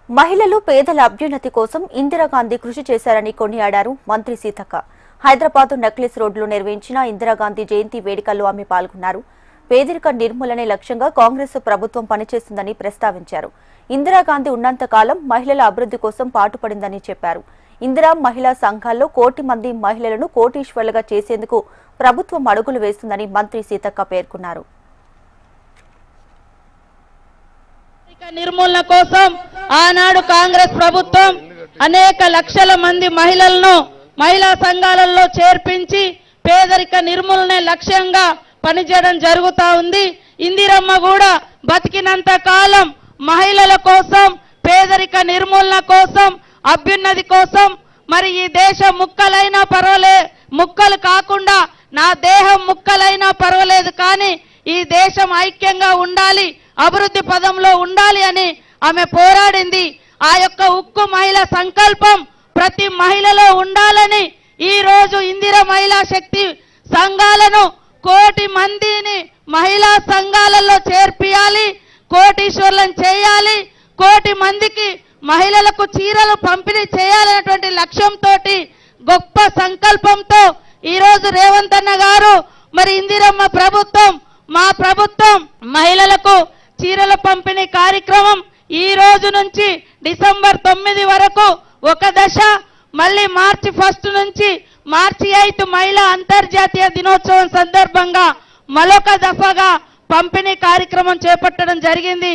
మహిళలు పేదల అభ్యున్నతి కోసం ఇందిరాగాంధీ కృషి చేశారని కొనియాడారు మంత్రి సీతక్క. హైదరాబాద్ నక్లెస్ రోడ్లో నిర్వహించిన ఇందిరాగాంధీ జయంతి వేడుకల్లో ఆమె పాల్గొన్నారు. పేదరిక నిర్మూలనే లక్ష్యంగా కాంగ్రెస్ ప్రభుత్వం పనిచేస్తుందని ప్రస్తావించారు. ఇందిరాగాంధీ ఉన్నంత కాలం మహిళల అభివృద్ధి కోసం పాటుపడిందని చెప్పారు. ఇందిరా మహిళా సంఘాల్లో 1 కోటి మంది మహిళలను కోటీశ్వరులుగా చేసేందుకు ప్రభుత్వం అడుగులు వేస్తుందని మంత్రి సీతక్క పేర్కొన్నారు. నిర్మూలన కోసం ఆనాడు కాంగ్రెస్ ప్రభుత్వం అనేక లక్షల మంది మహిళలను మహిళా సంఘాలలో చేర్పించి పేదరిక నిర్మూలనే లక్ష్యంగా పనిచేయడం జరుగుతా ఉంది. ఇందిరమ్మ కూడా బతికినంత కాలం మహిళల కోసం, పేదరిక నిర్మూలన కోసం, అభ్యున్నతి కోసం, మరి ఈ దేశం ముక్కలైనా పర్వాలేదు, ముక్కలు కాకుండా నా దేహం ముక్కలైనా పర్వాలేదు కానీ ఈ దేశం ఐక్యంగా ఉండాలి, అభివృద్ధి పదంలో ఉండాలి అని ఆమె పోరాడింది. ఆ యొక్క ఉక్కు మహిళ సంకల్పం ప్రతి మహిళలో ఉండాలని ఈ రోజు ఇందిరా మహిళా శక్తి సంఘాలను 1 కోటి మందిని మహిళా సంఘాలలో చేర్పియాలి, కోటీశ్వర్లను చేయాలి, 1 కోటి మందికి మహిళలకు చీరలు పంపిణీ చేయాలనేటువంటి లక్ష్యంతో గొప్ప సంకల్పంతో ఈ రోజు రేవంత్ అన్న గారు మరి ఇందిరమ్మ ప్రభుత్వం, మా ప్రభుత్వం మహిళలకు చీరల పంపిణీ కార్యక్రమం ఈ రోజు నుంచి డిసెంబర్ 9 వరకు ఒక దశ, మళ్ళీ మార్చి 1 నుంచి మార్చి 8 మహిళా అంతర్జాతీయ దినోత్సవం సందర్భంగా మరొక దఫాగా పంపిణీ కార్యక్రమం చేపట్టడం జరిగింది.